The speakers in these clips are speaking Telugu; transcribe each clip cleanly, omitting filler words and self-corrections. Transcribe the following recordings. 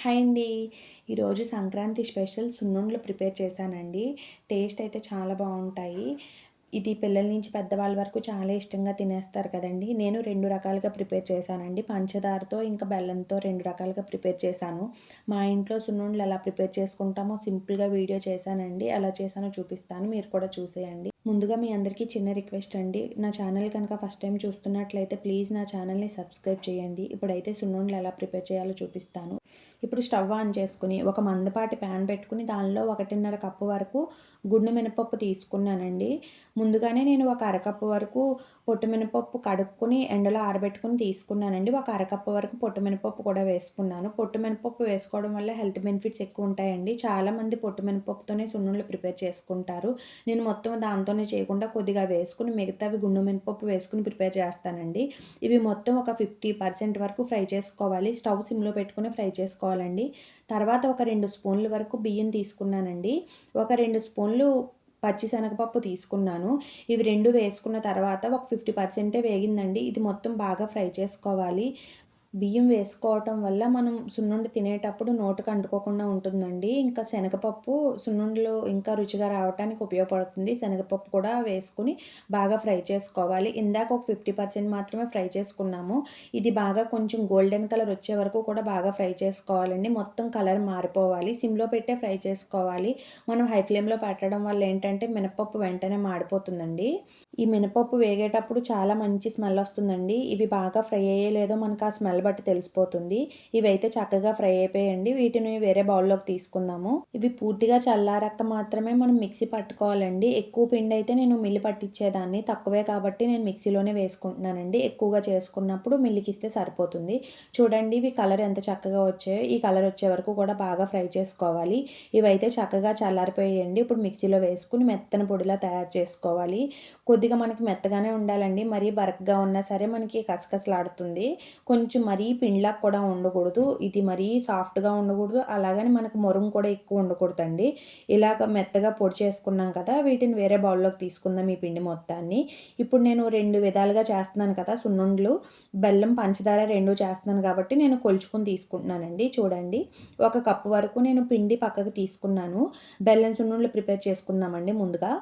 హాయ్ అండి. ఈరోజు సంక్రాంతి స్పెషల్ సున్నుండలు ప్రిపేర్ చేశానండి. టేస్ట్ అయితే చాలా బావుంటాయి. ఇది పిల్లల నుంచి పెద్దవాళ్ళ వరకు చాలా ఇష్టంగా తినేస్తారు కదండీ! నేను 2 రకాలుగా ప్రిపేర్ చేశానండి. పంచదారతో ఇంకా బెల్లంతో 2 రకాలుగా ప్రిపేర్ చేశాను. మా ఇంట్లో సున్నుండలు ఎలా ప్రిపేర్ చేసుకుంటామో సింపుల్‌గా వీడియో చేశానండి. ఎలా చేశానో చూపిస్తాను. మీరు కూడా చూసేయండి. ముందుగా మీ అందరికీ చిన్న రిక్వెస్ట్ అండి. నా ఛానల్ కనుక ఫస్ట్ టైమ్ చూస్తున్నట్లయితే ప్లీజ్ నా ఛానల్‌ని సబ్స్క్రైబ్ చేయండి. ఇప్పుడైతే సున్నుండలు ఎలా ప్రిపేర్ చేయాలో చూపిస్తాను. ఇప్పుడు స్టవ్ ఆన్ చేసుకొని ఒక మందపాటి ప్యాన్ పెట్టుకొని దానిలో 1.5 కప్పు వరకు గుండు మినపప్పు తీసుకున్నానండి. ముందుగానే నేను ఒక అరకప్పు వరకు పొట్టు మినపప్పు కడుక్కొని ఎండలో ఆరబెట్టుకొని తీసుకున్నానండి. ఒక అరకప్పు వరకు పొట్టు మినపప్పు కూడా వేసుకున్నాను. పొట్టు మినపప్పు వేసుకోవడం వల్ల హెల్త్ బెనిఫిట్స్ ఎక్కువ ఉంటాయండి. చాలామంది పొట్టు మినపప్పుతోనే సున్నుండలు ప్రిపేర్ చేసుకుంటారు. నేను మొత్తం దాంతోనే చేయకుండా కొద్దిగా వేసుకొని మిగతావి గుండు మినపప్పు వేసుకొని ప్రిపేర్ చేస్తానండి. ఇవి మొత్తం ఒక 50% వరకు ఫ్రై చేసుకోవాలి. స్టవ్ సిమ్‌లో పెట్టుకొని ఫ్రై చేసుకోవాలండి. తర్వాత ఒక 2 స్పూన్ల వరకు బియ్యం తీసుకున్నానండి. ఒక 2 స్పూన్లు పచ్చిశనగపప్పు తీసుకున్నాను. ఇవి 2 వేసుకున్న తర్వాత ఒక 50% వేగిందండి. ఇది మొత్తం బాగా ఫ్రై చేసుకోవాలి. బియ్యం వేసుకోవటం వల్ల మనం సున్నుండ తినేటప్పుడు నోటికి అంటుకోకుండా ఉంటుందండి. ఇంకా శనగపప్పు సున్నుండలు ఇంకా రుచిగా రావటానికి ఉపయోగపడుతుంది. శనగపప్పు కూడా వేసుకొని బాగా ఫ్రై చేసుకోవాలి. ఇందాక ఒక 50% మాత్రమే ఫ్రై చేసుకున్నాము. ఇది బాగా కొంచెం గోల్డెన్ కలర్ వచ్చే వరకు కూడా బాగా ఫ్రై చేసుకోవాలండి. మొత్తం కలర్ మారిపోవాలి. సిమ్‌లో పెట్టే ఫ్రై చేసుకోవాలి. మనం హై ఫ్లేమ్‌లో పెట్టడం వల్ల ఏంటంటే మినపప్పు వెంటనే మాడిపోతుందండి. ఈ మినపప్పు వేగేటప్పుడు చాలా మంచి స్మెల్ వస్తుందండి. ఇవి బాగా ఫ్రై అయ్యాయో లేదో మనకు ఆ స్మెల్ బట్టి తెలిసిపోతుంది. ఇవైతే చక్కగా ఫ్రై అయిపోయాయండి. వీటిని వేరే బౌల్‌లోకి తీసుకుందాము. ఇవి పూర్తిగా చల్లారాక మాత్రమే మనం మిక్సీ పట్టుకోవాలండి. ఎక్కువ పిండి అయితే నేను మిల్లి పట్టించేదాన్ని. తక్కువే కాబట్టి నేను మిక్సీలోనే వేసుకుంటున్నానండి. ఎక్కువగా చేసుకున్నప్పుడు మిల్లికిస్తే సరిపోతుంది. చూడండి ఇవి కలర్ ఎంత చక్కగా వచ్చాయో. ఈ కలర్ వచ్చే వరకు కూడా బాగా ఫ్రై చేసుకోవాలి. ఇవైతే చక్కగా చల్లారిపోయాయండి. ఇప్పుడు మిక్సీలో వేసుకొని మెత్తని పొడిలా తయారు చేసుకోవాలి. కొద్దిగా మనకి మెత్తగానే ఉండాలండి. మరీ బరకగా ఉన్నా సరే మనకి కసకసలాడుతుంది. కొంచెం మరీ పిండిలాగా కూడా ఉండకూడదు. ఇది మరీ సాఫ్ట్‌గా ఉండకూడదు. అలాగని మనకు మొరుం కూడా ఎక్కువ ఉండకూడదండి. ఇలాగ మెత్తగా పొడి చేసుకున్నాం కదా! వీటిని వేరే బౌల్‌లోకి తీసుకుందాం ఈ పిండి మొత్తాన్ని. ఇప్పుడు నేను 2 విధాలుగా చేస్తున్నాను కదా! సున్నుండలు. బెల్లం, పంచదార 2 చేస్తున్నాను కాబట్టి నేను కొలుచుకొని తీసుకుంటున్నానండి. చూడండి. ఒక కప్పు వరకు నేను పిండి పక్కకు తీసుకున్నాను. బెల్లం సున్నుండలు ప్రిపేర్ చేసుకుందామండి ముందుగా.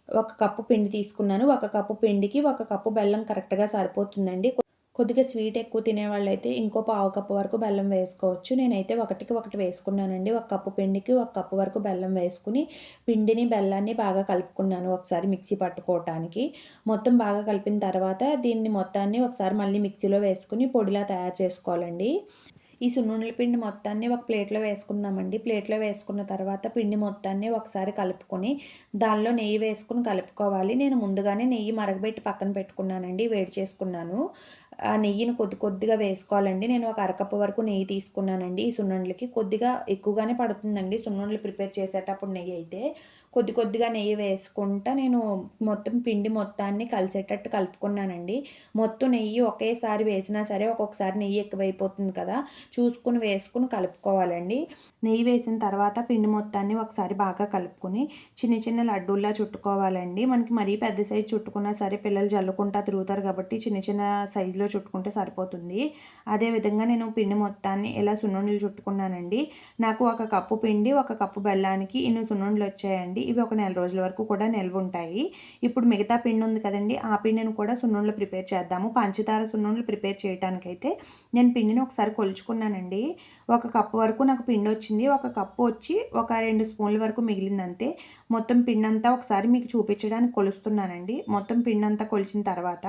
ఒక కప్పు పిండి తీసుకున్నాను. ఒక కప్పు పిండికి ఒక కప్పు బెల్లం కరెక్ట్‌గా సరిపోతుందండి. కొద్దిగా స్వీట్ ఎక్కువ తినేవాళ్ళైతే ఇంకో పావు కప్పు వరకు బెల్లం వేసుకోవచ్చు. నేనైతే ఒకటికి ఒకటి వేసుకున్నానండి. ఒక కప్పు పిండికి ఒక కప్పు వరకు బెల్లం వేసుకొని పిండిని, బెల్లాన్ని బాగా కలుపుకున్నాను ఒకసారి మిక్సీ పట్టుకోవటానికి. మొత్తం బాగా కలిపిన తర్వాత దీన్ని మొత్తాన్ని ఒకసారి మళ్ళీ మిక్సీలో వేసుకొని పొడిలా తయారు చేసుకోవాలండి. ఈ సున్నుండల పిండి మొత్తాన్ని ఒక ప్లేట్‌లో వేసుకుందామండి. ప్లేట్‌లో వేసుకున్న తర్వాత పిండి మొత్తాన్ని ఒకసారి కలుపుకొని, దానిలో నెయ్యి వేసుకొని కలుపుకోవాలి. నేను ముందుగానే నెయ్యి మరగబెట్టి పక్కన పెట్టుకున్నానండి. వేడి చేసుకున్నాను. ఆ నెయ్యిని కొద్దిగా వేసుకోవాలండి. నేను ఒక అరకప్పు వరకు నెయ్యి తీసుకున్నానండి ఈ సున్నుండలకి. కొద్దిగా ఎక్కువగానే పడుతుందండి సున్నుండలు ప్రిపేర్ చేసేటప్పుడు నెయ్యయితే. కొద్దిగా నెయ్యి వేసుకుంటా నేను మొత్తం పిండి మొత్తాన్ని కలిసేటట్టు కలుపుకున్నానండి. మొత్తం నెయ్యి ఒకేసారి వేసినా సరే ఒక్కొక్కసారి నెయ్యి ఎక్కువైపోతుంది కదా! చూసుకొని వేసుకొని కలుపుకోవాలండి. నెయ్యి వేసిన తర్వాత పిండి మొత్తాన్ని ఒకసారి బాగా కలుపుకొని చిన్న చిన్న లడ్డూల్లా చుట్టుకోవాలండి. మనకి మరీ పెద్ద సైజు చుట్టుకున్నా సరే పిల్లలు జల్లుకుంటా తిరుగుతారు కాబట్టి చిన్న చిన్న సైజులో చుట్టుకుంటే సరిపోతుంది. అదేవిధంగా నేను పిండి మొత్తాన్ని ఇలా సున్నుండలు చుట్టుకున్నానండి. నాకు ఒక కప్పు పిండి, ఒక కప్పు బెల్లానికి ఇన్ని సున్నుండలు వచ్చాయండి. ఇవి ఒక నెల రోజుల వరకు కూడా నిల్వుంటాయి. ఇప్పుడు మిగతా పిండి ఉంది కదండీ! ఆ పిండిని కూడా సున్నుండలు ప్రిపేర్ చేద్దాము. పంచదార సున్నుండలు ప్రిపేర్ చేయటానికైతే నేను పిండిని ఒకసారి కొలుచుకున్నానండి. ఒక కప్పు వరకు నాకు పిండొచ్చింది. ఒక కప్పు వచ్చి ఒక 2 స్పూన్ల వరకు మిగిలిందంతే. మొత్తం పిండంతా ఒకసారి మీకు చూపించడానికి కొలుస్తున్నానండి. మొత్తం పిండంతా కొలిచిన తర్వాత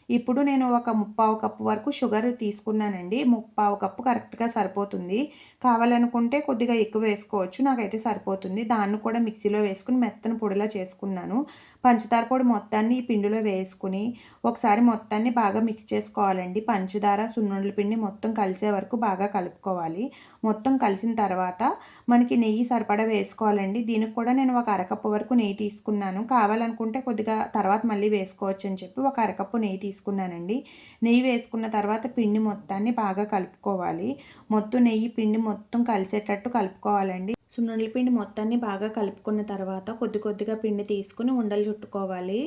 ఇప్పుడు నేను ఒక ముప్పావు కప్పు వరకు షుగర్ తీసుకున్నానండి. ముప్పావు కప్పు కరెక్ట్‌గా సరిపోతుంది. కావాలనుకుంటే కొద్దిగా ఎక్కువ వేసుకోవచ్చు. నాకైతే సరిపోతుంది. దాన్ని కూడా మిక్సీలో వేసుకొని మెత్తని పొడిలా చేసుకున్నాను. పంచదార పొడి మొత్తాన్ని ఈ పిండిలో వేసుకొని ఒకసారి మొత్తాన్ని బాగా మిక్స్ చేసుకోవాలండి. పంచదార, సున్నుండల పిండి మొత్తం కలిసే వరకు బాగా కలుపుకోవాలి. మొత్తం కలిసిన తర్వాత మనకి నెయ్యి సరిపడా వేసుకోవాలండి. దీనికి కూడా నేను ఒక అరకప్పు వరకు నెయ్యి తీసుకున్నాను. కావాలనుకుంటే కొద్దిగా తర్వాత మళ్ళీ వేసుకోవచ్చు అని చెప్పి ఒక అరకప్పు నెయ్యి తీసుకున్నానండి. నెయ్యి వేసుకున్న తర్వాత పిండి మొత్తాన్ని బాగా కలుపుకోవాలి. మొత్తం నెయ్యి పిండి మొత్తం కలిసేటట్టు కలుపుకోవాలండి. సున్నుండల పిండి మొత్తాన్ని బాగా కలుపుకున్న తర్వాత కొద్ది కొద్దిగా పిండి తీసుకొని ఉండలు చుట్టుకోవాలి.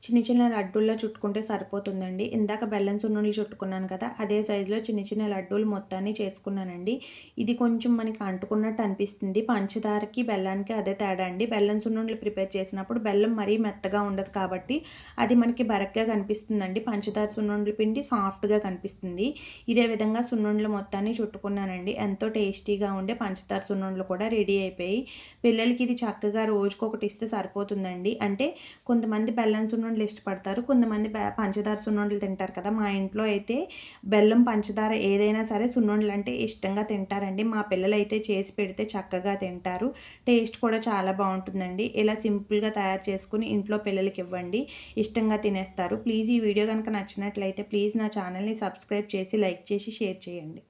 చిన్న చిన్న లడ్డూల్లా చుట్టుకుంటే సరిపోతుందండి. ఇందాక బెల్లం సున్నుండలు చుట్టుకున్నాను కదా! అదే సైజులో చిన్న చిన్న లడ్డూలు మొత్తాన్ని చేసుకున్నానండి. ఇది కొంచెం మనకి అంటుకున్నట్టు అనిపిస్తుంది. పంచదారకి, బెల్లానికి అదే తేడా అండి. బెల్లం సున్నుండలు ప్రిపేర్ చేసినప్పుడు బెల్లం మరీ మెత్తగా ఉండదు కాబట్టి అది మనకి బరగ్గా కనిపిస్తుందండి. పంచదార సున్నుండల పిండి సాఫ్ట్‌గా కనిపిస్తుంది. ఇదే విధంగా సున్నుండలు మొత్తాన్ని చుట్టుకున్నానండి. ఎంతో టేస్టీగా ఉండే పంచదార సున్నుండలు కూడా రెడీ అయిపోయాయి. పిల్లలకి ఇది చక్కగా రోజుకొకటి ఇస్తే సరిపోతుందండి. అంటే కొంతమంది బెల్లం సున్నుండలు ఇష్టపడతారు. కొంతమంది పంచదార సున్నుండలు తింటారు కదా! మా ఇంట్లో అయితే బెల్లం, పంచదార ఏదైనా సరే సున్నుండలంటే ఇష్టంగా తింటారండి. మా పిల్లలైతే చేసి పెడితే చక్కగా తింటారు. టేస్ట్ కూడా చాలా బావుంటుందండి. ఇలా సింపుల్‌గా తయారు చేసుకొని ఇంట్లో పిల్లలకివ్వండి. ఇష్టంగా తినేస్తారు. ప్లీజ్ ఈ వీడియో గనక నచ్చినట్లయితే ప్లీజ్ నా ఛానల్‌ని సబ్స్క్రైబ్ చేసి, లైక్ చేసి, షేర్ చేయండి.